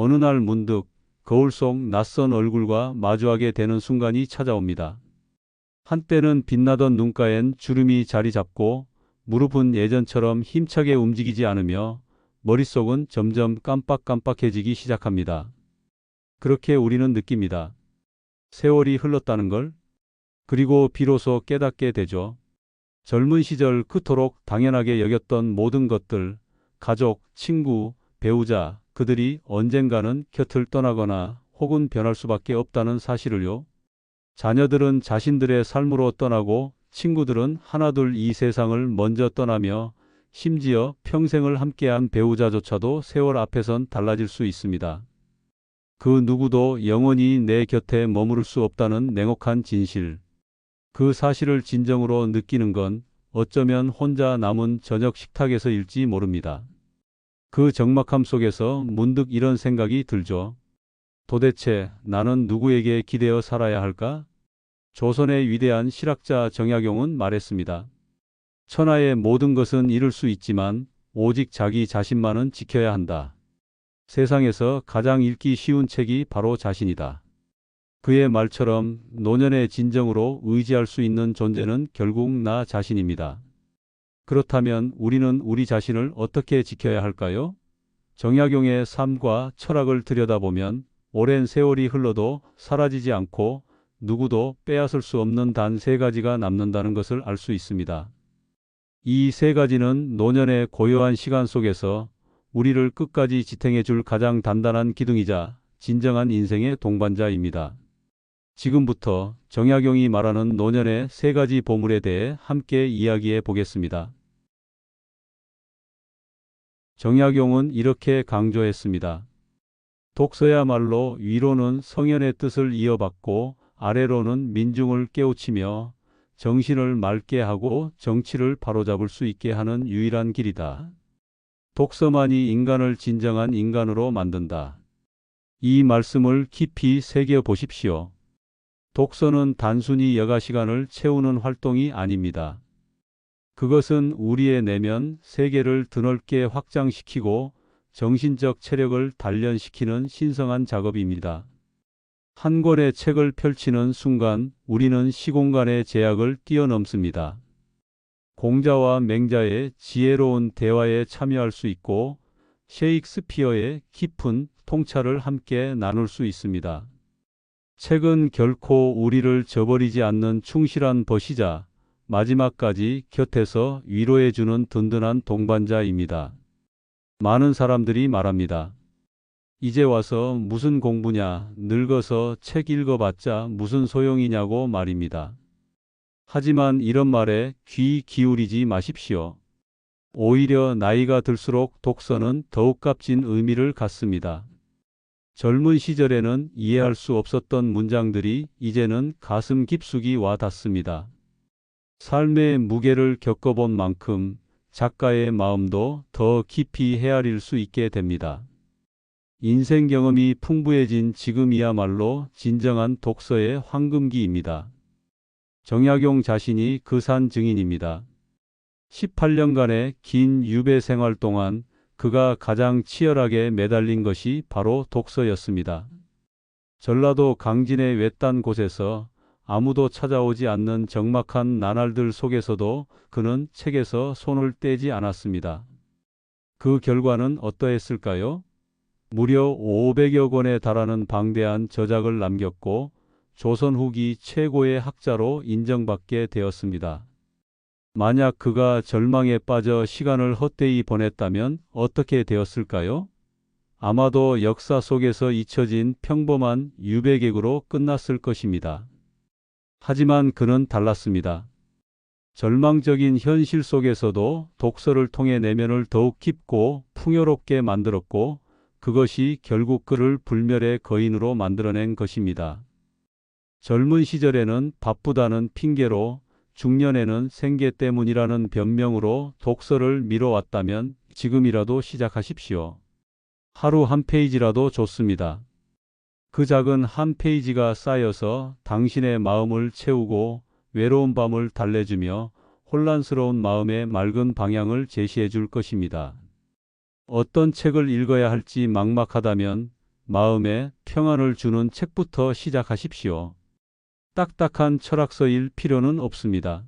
어느 날 문득 거울 속 낯선 얼굴과 마주하게 되는 순간이 찾아옵니다. 한때는 빛나던 눈가엔 주름이 자리 잡고 무릎은 예전처럼 힘차게 움직이지 않으며 머릿속은 점점 깜빡깜빡해지기 시작합니다. 그렇게 우리는 느낍니다. 세월이 흘렀다는 걸. 그리고 비로소 깨닫게 되죠. 젊은 시절 그토록 당연하게 여겼던 모든 것들, 가족, 친구, 배우자, 그들이 언젠가는 곁을 떠나거나 혹은 변할 수밖에 없다는 사실을요. 자녀들은 자신들의 삶으로 떠나고 친구들은 하나둘 이 세상을 먼저 떠나며 심지어 평생을 함께한 배우자조차도 세월 앞에선 달라질 수 있습니다. 그 누구도 영원히 내 곁에 머무를 수 없다는 냉혹한 진실. 그 사실을 진정으로 느끼는 건 어쩌면 혼자 남은 저녁 식탁에서일지 모릅니다. 그 적막함 속에서 문득 이런 생각이 들죠. 도대체 나는 누구에게 기대어 살아야 할까? 조선의 위대한 실학자 정약용은 말했습니다. 천하의 모든 것은 잃을 수 있지만 오직 자기 자신만은 지켜야 한다. 세상에서 가장 읽기 쉬운 책이 바로 자신이다. 그의 말처럼 노년의 진정으로 의지할 수 있는 존재는 결국 나 자신입니다. 그렇다면 우리는 우리 자신을 어떻게 지켜야 할까요? 정약용의 삶과 철학을 들여다보면 오랜 세월이 흘러도 사라지지 않고 누구도 빼앗을 수 없는 단 세 가지가 남는다는 것을 알 수 있습니다. 이 세 가지는 노년의 고요한 시간 속에서 우리를 끝까지 지탱해 줄 가장 단단한 기둥이자 진정한 인생의 동반자입니다. 지금부터 정약용이 말하는 노년의 세 가지 보물에 대해 함께 이야기해 보겠습니다. 정약용은 이렇게 강조했습니다. 독서야말로 위로는 성현의 뜻을 이어받고 아래로는 민중을 깨우치며 정신을 맑게 하고 정치를 바로잡을 수 있게 하는 유일한 길이다. 독서만이 인간을 진정한 인간으로 만든다. 이 말씀을 깊이 새겨 보십시오. 독서는 단순히 여가 시간을 채우는 활동이 아닙니다. 그것은 우리의 내면 세계를 드넓게 확장시키고 정신적 체력을 단련시키는 신성한 작업입니다. 한 권의 책을 펼치는 순간 우리는 시공간의 제약을 뛰어넘습니다. 공자와 맹자의 지혜로운 대화에 참여할 수 있고 셰익스피어의 깊은 통찰을 함께 나눌 수 있습니다. 책은 결코 우리를 저버리지 않는 충실한 벗이자 마지막까지 곁에서 위로해주는 든든한 동반자입니다. 많은 사람들이 말합니다. 이제 와서 무슨 공부냐, 늙어서 책 읽어봤자 무슨 소용이냐고 말입니다. 하지만 이런 말에 귀 기울이지 마십시오. 오히려 나이가 들수록 독서는 더욱 값진 의미를 갖습니다. 젊은 시절에는 이해할 수 없었던 문장들이 이제는 가슴 깊숙이 와 닿습니다. 삶의 무게를 겪어본 만큼 작가의 마음도 더 깊이 헤아릴 수 있게 됩니다. 인생 경험이 풍부해진 지금이야말로 진정한 독서의 황금기입니다. 정약용 자신이 그 산 증인입니다. 18년간의 긴 유배 생활 동안 그가 가장 치열하게 매달린 것이 바로 독서였습니다. 전라도 강진의 외딴 곳에서 아무도 찾아오지 않는 적막한 나날들 속에서도 그는 책에서 손을 떼지 않았습니다. 그 결과는 어떠했을까요? 무려 500여 권에 달하는 방대한 저작을 남겼고 조선 후기 최고의 학자로 인정받게 되었습니다. 만약 그가 절망에 빠져 시간을 헛되이 보냈다면 어떻게 되었을까요? 아마도 역사 속에서 잊혀진 평범한 유배객으로 끝났을 것입니다. 하지만 그는 달랐습니다. 절망적인 현실 속에서도 독서를 통해 내면을 더욱 깊고 풍요롭게 만들었고 그것이 결국 그를 불멸의 거인으로 만들어낸 것입니다. 젊은 시절에는 바쁘다는 핑계로 중년에는 생계 때문이라는 변명으로 독서를 미뤄왔다면 지금이라도 시작하십시오. 하루 한 페이지라도 좋습니다. 그 작은 한 페이지가 쌓여서 당신의 마음을 채우고 외로운 밤을 달래주며 혼란스러운 마음의 맑은 방향을 제시해 줄 것입니다. 어떤 책을 읽어야 할지 막막하다면 마음에 평안을 주는 책부터 시작하십시오. 딱딱한 철학서일 필요는 없습니다.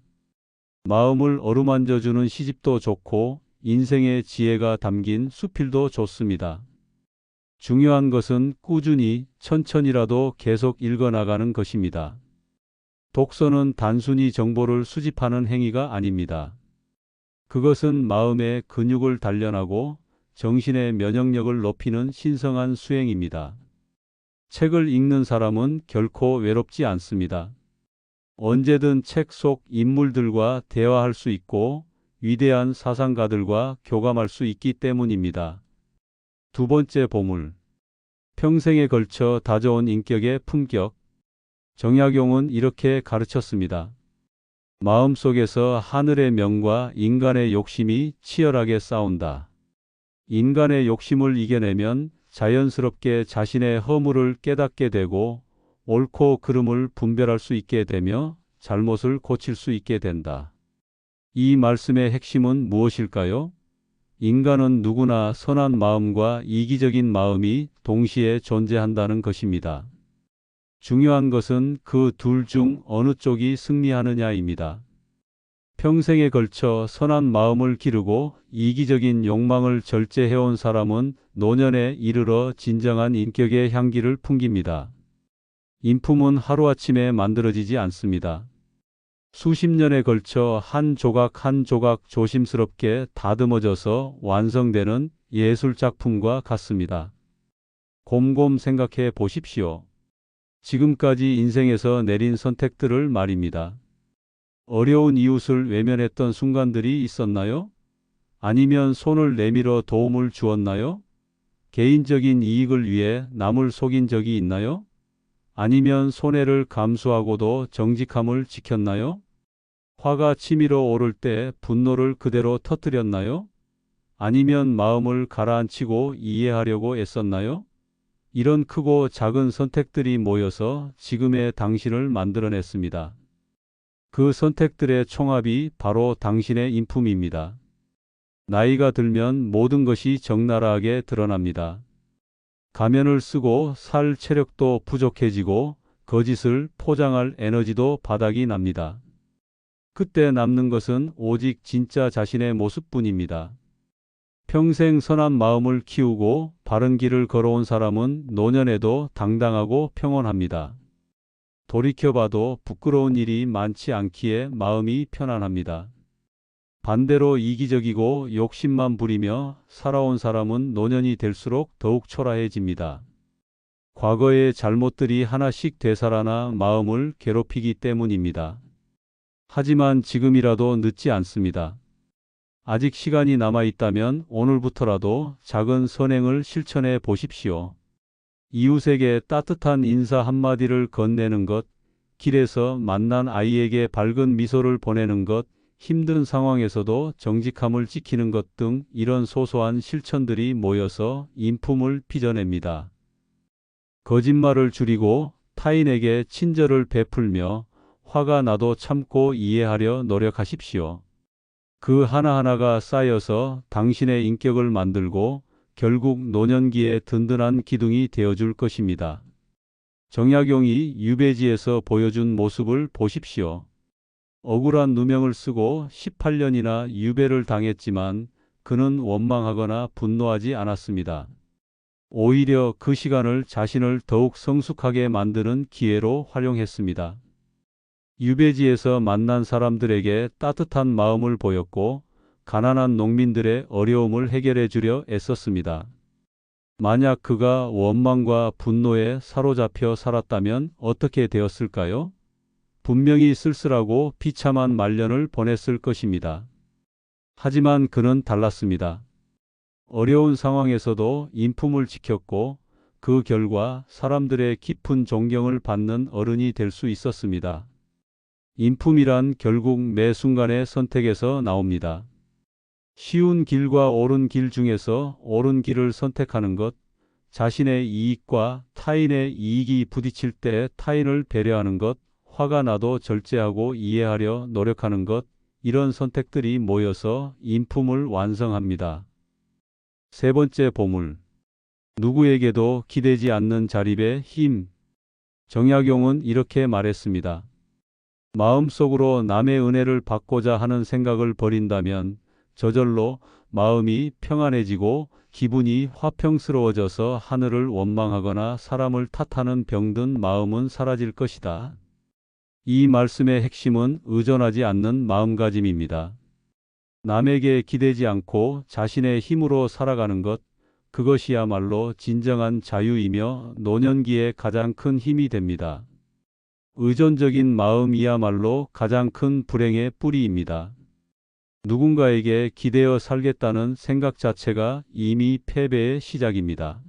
마음을 어루만져주는 시집도 좋고 인생의 지혜가 담긴 수필도 좋습니다. 중요한 것은 꾸준히 천천히라도 계속 읽어나가는 것입니다. 독서는 단순히 정보를 수집하는 행위가 아닙니다. 그것은 마음의 근육을 단련하고 정신의 면역력을 높이는 신성한 수행입니다. 책을 읽는 사람은 결코 외롭지 않습니다. 언제든 책 속 인물들과 대화할 수 있고 위대한 사상가들과 교감할 수 있기 때문입니다. 두 번째 보물. 평생에 걸쳐 다져온 인격의 품격. 정약용은 이렇게 가르쳤습니다. 마음속에서 하늘의 명과 인간의 욕심이 치열하게 싸운다. 인간의 욕심을 이겨내면 자연스럽게 자신의 허물을 깨닫게 되고 옳고 그름을 분별할 수 있게 되며 잘못을 고칠 수 있게 된다. 이 말씀의 핵심은 무엇일까요? 인간은 누구나 선한 마음과 이기적인 마음이 동시에 존재한다는 것입니다. 중요한 것은 그 둘 중 어느 쪽이 승리하느냐입니다. 평생에 걸쳐 선한 마음을 기르고 이기적인 욕망을 절제해온 사람은 노년에 이르러 진정한 인격의 향기를 풍깁니다. 인품은 하루아침에 만들어지지 않습니다. 수십 년에 걸쳐 한 조각 한 조각 조심스럽게 다듬어져서 완성되는 예술작품과 같습니다. 곰곰 생각해 보십시오. 지금까지 인생에서 내린 선택들을 말입니다. 어려운 이웃을 외면했던 순간들이 있었나요? 아니면 손을 내밀어 도움을 주었나요? 개인적인 이익을 위해 남을 속인 적이 있나요? 아니면 손해를 감수하고도 정직함을 지켰나요? 화가 치밀어 오를 때 분노를 그대로 터뜨렸나요? 아니면 마음을 가라앉히고 이해하려고 애썼나요? 이런 크고 작은 선택들이 모여서 지금의 당신을 만들어냈습니다. 그 선택들의 총합이 바로 당신의 인품입니다. 나이가 들면 모든 것이 적나라하게 드러납니다. 가면을 쓰고 살 체력도 부족해지고 거짓을 포장할 에너지도 바닥이 납니다. 그때 남는 것은 오직 진짜 자신의 모습뿐입니다. 평생 선한 마음을 키우고 바른 길을 걸어온 사람은 노년에도 당당하고 평온합니다. 돌이켜봐도 부끄러운 일이 많지 않기에 마음이 편안합니다. 반대로 이기적이고 욕심만 부리며 살아온 사람은 노년이 될수록 더욱 초라해집니다. 과거의 잘못들이 하나씩 되살아나 마음을 괴롭히기 때문입니다. 하지만 지금이라도 늦지 않습니다. 아직 시간이 남아있다면 오늘부터라도 작은 선행을 실천해 보십시오. 이웃에게 따뜻한 인사 한마디를 건네는 것, 길에서 만난 아이에게 밝은 미소를 보내는 것, 힘든 상황에서도 정직함을 지키는 것 등 이런 소소한 실천들이 모여서 인품을 빚어냅니다. 거짓말을 줄이고 타인에게 친절을 베풀며 화가 나도 참고 이해하려 노력하십시오. 그 하나하나가 쌓여서 당신의 인격을 만들고 결국 노년기에 든든한 기둥이 되어줄 것입니다. 정약용이 유배지에서 보여준 모습을 보십시오. 억울한 누명을 쓰고 18년이나 유배를 당했지만 그는 원망하거나 분노하지 않았습니다. 오히려 그 시간을 자신을 더욱 성숙하게 만드는 기회로 활용했습니다. 유배지에서 만난 사람들에게 따뜻한 마음을 보였고 가난한 농민들의 어려움을 해결해 주려 애썼습니다. 만약 그가 원망과 분노에 사로잡혀 살았다면 어떻게 되었을까요? 분명히 쓸쓸하고 비참한 말년을 보냈을 것입니다. 하지만 그는 달랐습니다. 어려운 상황에서도 인품을 지켰고 그 결과 사람들의 깊은 존경을 받는 어른이 될 수 있었습니다. 인품이란 결국 매 순간의 선택에서 나옵니다. 쉬운 길과 옳은 길 중에서 옳은 길을 선택하는 것, 자신의 이익과 타인의 이익이 부딪힐 때 타인을 배려하는 것, 화가 나도 절제하고 이해하려 노력하는 것, 이런 선택들이 모여서 인품을 완성합니다. 세 번째 보물. 누구에게도 기대지 않는 자립의 힘. 정약용은 이렇게 말했습니다. 마음속으로 남의 은혜를 받고자 하는 생각을 버린다면 저절로 마음이 평안해지고 기분이 화평스러워져서 하늘을 원망하거나 사람을 탓하는 병든 마음은 사라질 것이다. 이 말씀의 핵심은 의존하지 않는 마음가짐입니다. 남에게 기대지 않고 자신의 힘으로 살아가는 것, 그것이야말로 진정한 자유이며 노년기에 가장 큰 힘이 됩니다. 의존적인 마음이야말로 가장 큰 불행의 뿌리입니다. 누군가에게 기대어 살겠다는 생각 자체가 이미 패배의 시작입니다.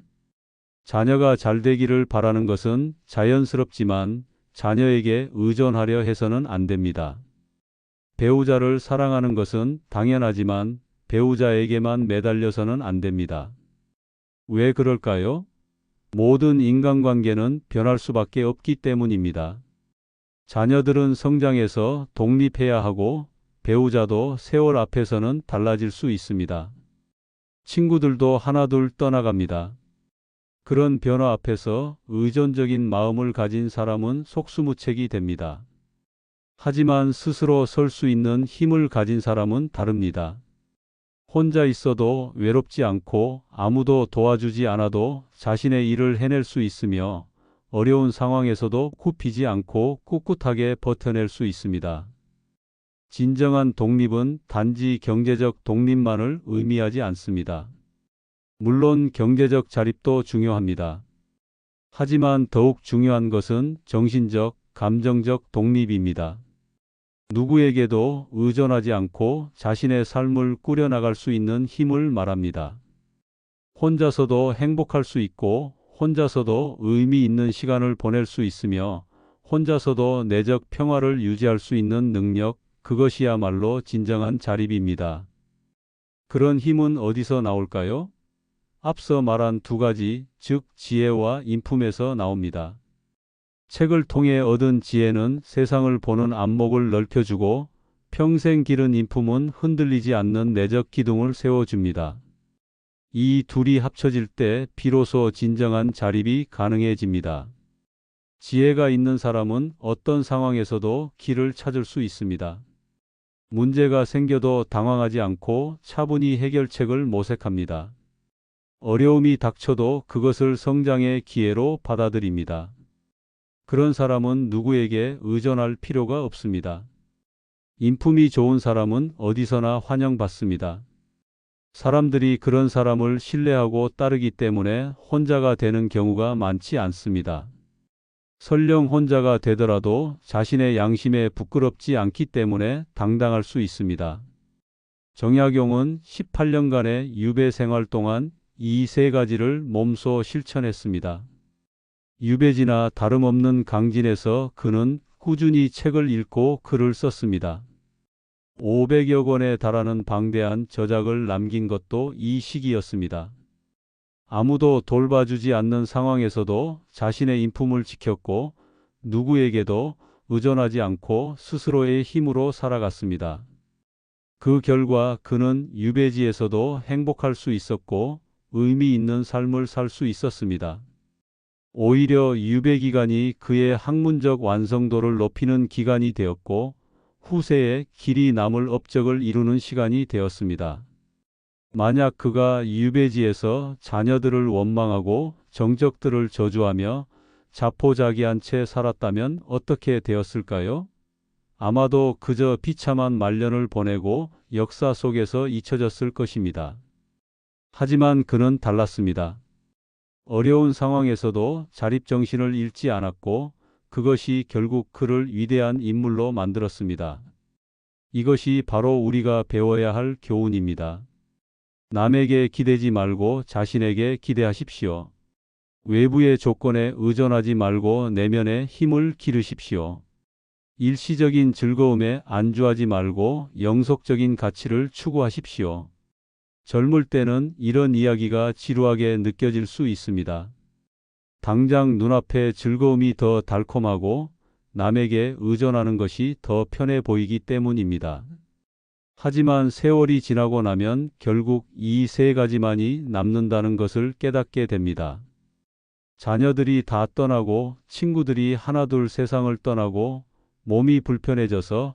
자녀가 잘 되기를 바라는 것은 자연스럽지만 자녀에게 의존하려 해서는 안 됩니다. 배우자를 사랑하는 것은 당연하지만 배우자에게만 매달려서는 안 됩니다. 왜 그럴까요? 모든 인간관계는 변할 수밖에 없기 때문입니다. 자녀들은 성장해서 독립해야 하고 배우자도 세월 앞에서는 달라질 수 있습니다. 친구들도 하나둘 떠나갑니다. 그런 변화 앞에서 의존적인 마음을 가진 사람은 속수무책이 됩니다. 하지만 스스로 설 수 있는 힘을 가진 사람은 다릅니다. 혼자 있어도 외롭지 않고 아무도 도와주지 않아도 자신의 일을 해낼 수 있으며 어려운 상황에서도 굽히지 않고 꿋꿋하게 버텨낼 수 있습니다. 진정한 독립은 단지 경제적 독립만을 의미하지 않습니다. 물론 경제적 자립도 중요합니다. 하지만 더욱 중요한 것은 정신적, 감정적 독립입니다. 누구에게도 의존하지 않고 자신의 삶을 꾸려나갈 수 있는 힘을 말합니다. 혼자서도 행복할 수 있고 혼자서도 의미 있는 시간을 보낼 수 있으며 혼자서도 내적 평화를 유지할 수 있는 능력, 그것이야말로 진정한 자립입니다. 그런 힘은 어디서 나올까요? 앞서 말한 두 가지, 즉 지혜와 인품에서 나옵니다. 책을 통해 얻은 지혜는 세상을 보는 안목을 넓혀주고 평생 기른 인품은 흔들리지 않는 내적 기둥을 세워줍니다. 이 둘이 합쳐질 때 비로소 진정한 자립이 가능해집니다. 지혜가 있는 사람은 어떤 상황에서도 길을 찾을 수 있습니다. 문제가 생겨도 당황하지 않고 차분히 해결책을 모색합니다. 어려움이 닥쳐도 그것을 성장의 기회로 받아들입니다. 그런 사람은 누구에게 의존할 필요가 없습니다. 인품이 좋은 사람은 어디서나 환영받습니다. 사람들이 그런 사람을 신뢰하고 따르기 때문에 혼자가 되는 경우가 많지 않습니다. 설령 혼자가 되더라도 자신의 양심에 부끄럽지 않기 때문에 당당할 수 있습니다. 정약용은 18년간의 유배 생활 동안 이 세 가지를 몸소 실천했습니다. 유배지나 다름없는 강진에서 그는 꾸준히 책을 읽고 글을 썼습니다. 500여 권에 달하는 방대한 저작을 남긴 것도 이 시기였습니다. 아무도 돌봐주지 않는 상황에서도 자신의 인품을 지켰고 누구에게도 의존하지 않고 스스로의 힘으로 살아갔습니다. 그 결과 그는 유배지에서도 행복할 수 있었고 의미 있는 삶을 살 수 있었습니다. 오히려 유배 기간이 그의 학문적 완성도를 높이는 기간이 되었고 후세에 길이 남을 업적을 이루는 시간이 되었습니다. 만약 그가 유배지에서 자녀들을 원망하고 정적들을 저주하며 자포자기한 채 살았다면 어떻게 되었을까요? 아마도 그저 비참한 말년을 보내고 역사 속에서 잊혀졌을 것입니다. 하지만 그는 달랐습니다. 어려운 상황에서도 자립정신을 잃지 않았고 그것이 결국 그를 위대한 인물로 만들었습니다. 이것이 바로 우리가 배워야 할 교훈입니다. 남에게 기대지 말고 자신에게 기대하십시오. 외부의 조건에 의존하지 말고 내면의 힘을 기르십시오. 일시적인 즐거움에 안주하지 말고 영속적인 가치를 추구하십시오. 젊을 때는 이런 이야기가 지루하게 느껴질 수 있습니다. 당장 눈앞의 즐거움이 더 달콤하고 남에게 의존하는 것이 더 편해 보이기 때문입니다. 하지만 세월이 지나고 나면 결국 이 세 가지만이 남는다는 것을 깨닫게 됩니다. 자녀들이 다 떠나고 친구들이 하나둘 세상을 떠나고 몸이 불편해져서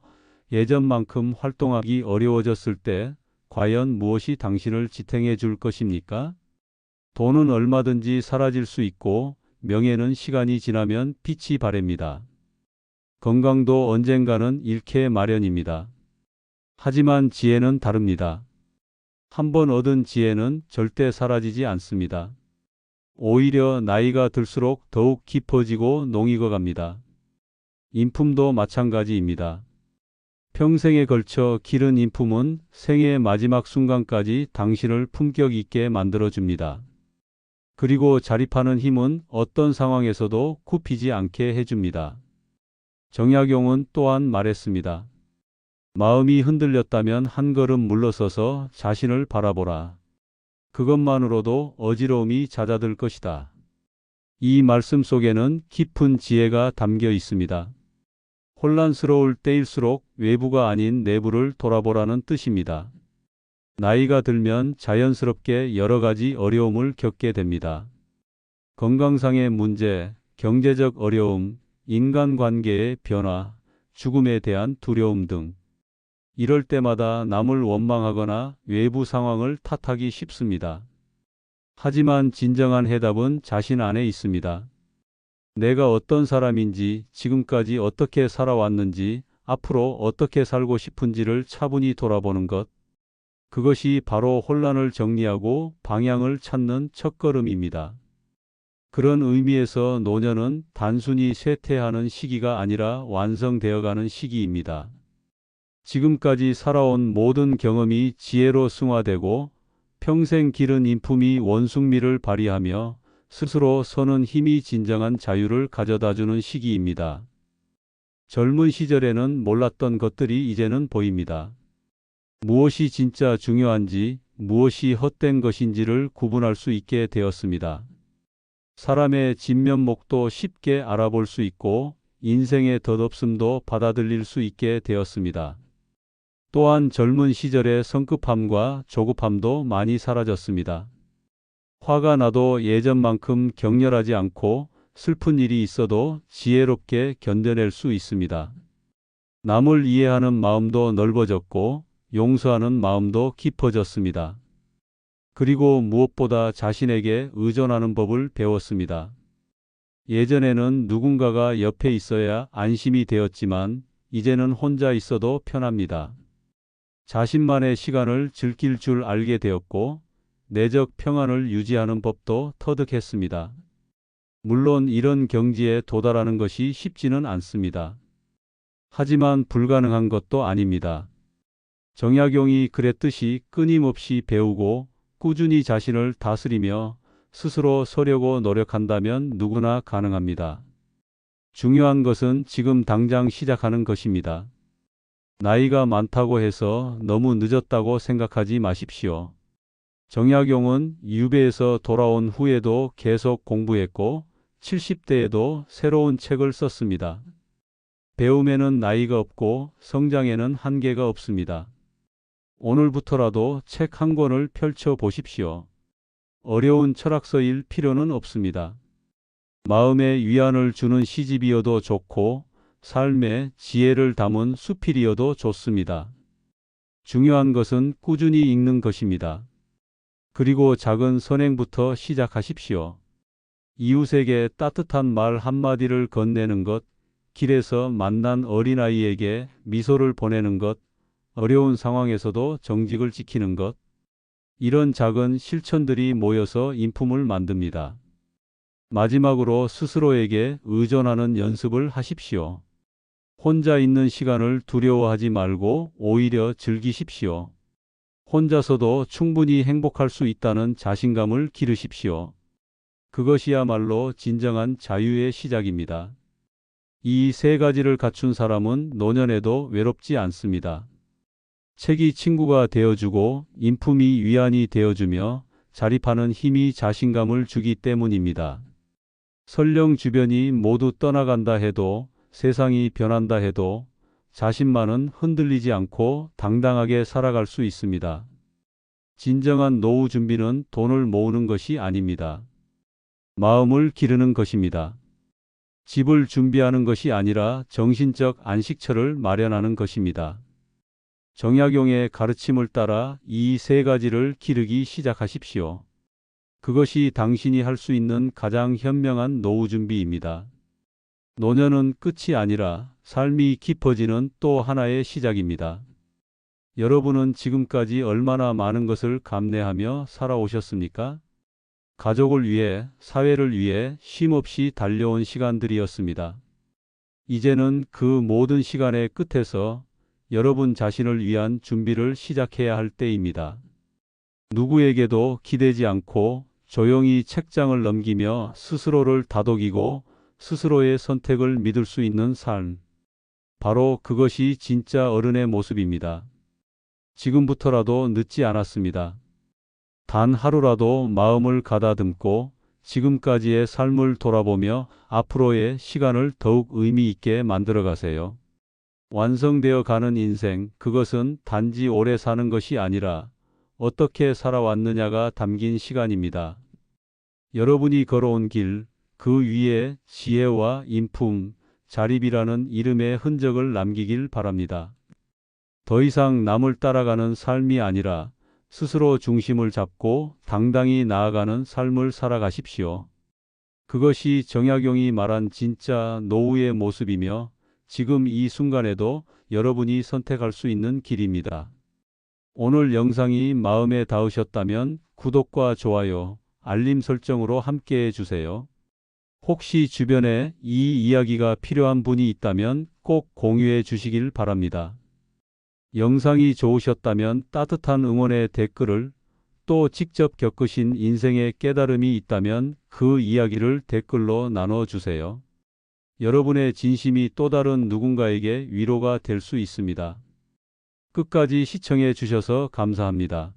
예전만큼 활동하기 어려워졌을 때 과연 무엇이 당신을 지탱해 줄 것입니까? 돈은 얼마든지 사라질 수 있고 명예는 시간이 지나면 빛이 바랍니다. 건강도 언젠가는 잃게 마련입니다. 하지만 지혜는 다릅니다. 한번 얻은 지혜는 절대 사라지지 않습니다. 오히려 나이가 들수록 더욱 깊어지고 농익어 갑니다. 인품도 마찬가지입니다. 평생에 걸쳐 기른 인품은 생애의 마지막 순간까지 당신을 품격 있게 만들어줍니다. 그리고 자립하는 힘은 어떤 상황에서도 굽히지 않게 해줍니다. 정약용은 또한 말했습니다. 마음이 흔들렸다면 한 걸음 물러서서 자신을 바라보라. 그것만으로도 어지러움이 잦아들 것이다. 이 말씀 속에는 깊은 지혜가 담겨 있습니다. 혼란스러울 때일수록 외부가 아닌 내부를 돌아보라는 뜻입니다. 나이가 들면 자연스럽게 여러 가지 어려움을 겪게 됩니다. 건강상의 문제, 경제적 어려움, 인간관계의 변화, 죽음에 대한 두려움 등. 이럴 때마다 남을 원망하거나 외부 상황을 탓하기 쉽습니다. 하지만 진정한 해답은 자신 안에 있습니다. 내가 어떤 사람인지, 지금까지 어떻게 살아왔는지, 앞으로 어떻게 살고 싶은지를 차분히 돌아보는 것. 그것이 바로 혼란을 정리하고 방향을 찾는 첫걸음입니다. 그런 의미에서 노년은 단순히 쇠퇴하는 시기가 아니라 완성되어가는 시기입니다. 지금까지 살아온 모든 경험이 지혜로 승화되고 평생 기른 인품이 원숭미를 발휘하며 스스로 서는 힘이 진정한 자유를 가져다주는 시기입니다. 젊은 시절에는 몰랐던 것들이 이제는 보입니다. 무엇이 진짜 중요한지, 무엇이 헛된 것인지를 구분할 수 있게 되었습니다. 사람의 진면목도 쉽게 알아볼 수 있고 인생의 덧없음도 받아들일 수 있게 되었습니다. 또한 젊은 시절의 성급함과 조급함도 많이 사라졌습니다. 화가 나도 예전만큼 격렬하지 않고 슬픈 일이 있어도 지혜롭게 견뎌낼 수 있습니다. 남을 이해하는 마음도 넓어졌고 용서하는 마음도 깊어졌습니다. 그리고 무엇보다 자신에게 의존하는 법을 배웠습니다. 예전에는 누군가가 옆에 있어야 안심이 되었지만 이제는 혼자 있어도 편합니다. 자신만의 시간을 즐길 줄 알게 되었고 내적 평안을 유지하는 법도 터득했습니다. 물론 이런 경지에 도달하는 것이 쉽지는 않습니다. 하지만 불가능한 것도 아닙니다. 정약용이 그랬듯이 끊임없이 배우고 꾸준히 자신을 다스리며 스스로 서려고 노력한다면 누구나 가능합니다. 중요한 것은 지금 당장 시작하는 것입니다. 나이가 많다고 해서 너무 늦었다고 생각하지 마십시오. 정약용은 유배에서 돌아온 후에도 계속 공부했고 70대에도 새로운 책을 썼습니다. 배움에는 나이가 없고 성장에는 한계가 없습니다. 오늘부터라도 책 한 권을 펼쳐 보십시오. 어려운 철학서일 필요는 없습니다. 마음에 위안을 주는 시집이어도 좋고 삶의 지혜를 담은 수필이어도 좋습니다. 중요한 것은 꾸준히 읽는 것입니다. 그리고 작은 선행부터 시작하십시오. 이웃에게 따뜻한 말 한마디를 건네는 것, 길에서 만난 어린아이에게 미소를 보내는 것, 어려운 상황에서도 정직을 지키는 것. 이런 작은 실천들이 모여서 인품을 만듭니다. 마지막으로 스스로에게 의존하는 연습을 하십시오. 혼자 있는 시간을 두려워하지 말고 오히려 즐기십시오. 혼자서도 충분히 행복할 수 있다는 자신감을 기르십시오. 그것이야말로 진정한 자유의 시작입니다. 이 세 가지를 갖춘 사람은 노년에도 외롭지 않습니다. 책이 친구가 되어주고 인품이 위안이 되어주며 자립하는 힘이 자신감을 주기 때문입니다. 설령 주변이 모두 떠나간다 해도 세상이 변한다 해도 자신만은 흔들리지 않고 당당하게 살아갈 수 있습니다. 진정한 노후 준비는 돈을 모으는 것이 아닙니다. 마음을 기르는 것입니다. 집을 준비하는 것이 아니라 정신적 안식처를 마련하는 것입니다. 정약용의 가르침을 따라 이 세 가지를 기르기 시작하십시오. 그것이 당신이 할 수 있는 가장 현명한 노후 준비입니다. 노년은 끝이 아니라 삶이 깊어지는 또 하나의 시작입니다. 여러분은 지금까지 얼마나 많은 것을 감내하며 살아오셨습니까? 가족을 위해, 사회를 위해 쉼없이 달려온 시간들이었습니다. 이제는 그 모든 시간의 끝에서 여러분 자신을 위한 준비를 시작해야 할 때입니다. 누구에게도 기대지 않고 조용히 책장을 넘기며 스스로를 다독이고 스스로의 선택을 믿을 수 있는 삶. 바로 그것이 진짜 어른의 모습입니다. 지금부터라도 늦지 않았습니다. 단 하루라도 마음을 가다듬고 지금까지의 삶을 돌아보며 앞으로의 시간을 더욱 의미 있게 만들어 가세요. 완성되어 가는 인생, 그것은 단지 오래 사는 것이 아니라 어떻게 살아왔느냐가 담긴 시간입니다. 여러분이 걸어온 길, 그 위에 지혜와 인품, 자립이라는 이름의 흔적을 남기길 바랍니다. 더 이상 남을 따라가는 삶이 아니라 스스로 중심을 잡고 당당히 나아가는 삶을 살아가십시오. 그것이 정약용이 말한 진짜 노후의 모습이며 지금 이 순간에도 여러분이 선택할 수 있는 길입니다. 오늘 영상이 마음에 닿으셨다면 구독과 좋아요, 알림 설정으로 함께해 주세요. 혹시 주변에 이 이야기가 필요한 분이 있다면 꼭 공유해 주시길 바랍니다. 영상이 좋으셨다면 따뜻한 응원의 댓글을, 또 직접 겪으신 인생의 깨달음이 있다면 그 이야기를 댓글로 나눠주세요. 여러분의 진심이 또 다른 누군가에게 위로가 될 수 있습니다. 끝까지 시청해 주셔서 감사합니다.